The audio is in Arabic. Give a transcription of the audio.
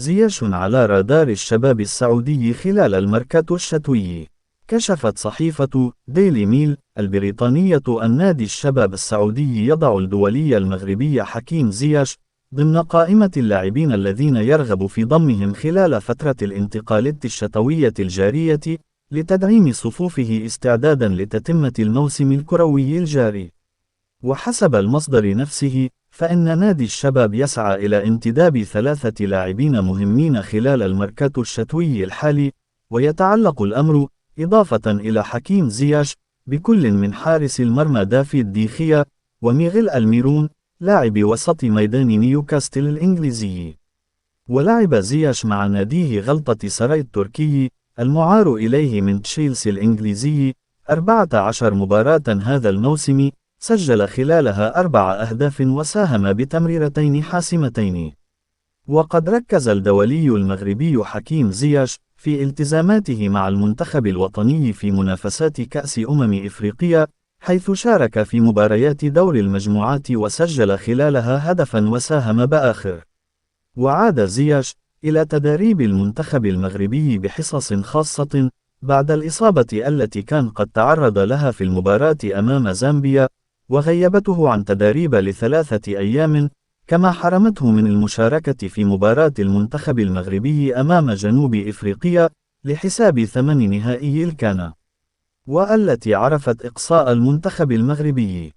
زياش على رادار الشباب السعودي خلال الميركاتو الشتوي. كشفت صحيفة ديلي ميل البريطانية أن نادي الشباب السعودي يضع الدولي المغربي حكيم زياش ضمن قائمة اللاعبين الذين يرغب في ضمهم خلال فترة الانتقالات الشتوية الجارية لتدعيم صفوفه استعدادا لتتمة الموسم الكروي الجاري. وحسب المصدر نفسه، فإن نادي الشباب يسعى إلى انتداب 3 لاعبين مهمين خلال الميركاتو الشتوي الحالي، ويتعلق الأمر إضافة إلى حكيم زياش بكل من حارس المرمى دافيد ديخيا وميغيل الميرون لاعب وسط ميدان نيوكاسل الإنجليزي. ولعب زياش مع ناديه غلطة سراي التركي المعار إليه من تشيلسي الإنجليزي 14 مباراة هذا الموسم، سجل خلالها 4 أهداف وساهم بتمريرتين حاسمتين. وقد ركز الدولي المغربي حكيم زياش في التزاماته مع المنتخب الوطني في منافسات كأس إفريقيا، حيث شارك في مباريات دور المجموعات وسجل خلالها هدفا وساهم بآخر. وعاد زياش إلى تدريب المنتخب المغربي بحصص خاصة بعد الإصابة التي كان قد تعرض لها في المباراة أمام زامبيا، وغيبته عن تدريب ل3 أيام، كما حرمته من المشاركة في مباراة المنتخب المغربي أمام جنوب إفريقيا لحساب 8 نهائي الكان، والتي عرفت إقصاء المنتخب المغربي.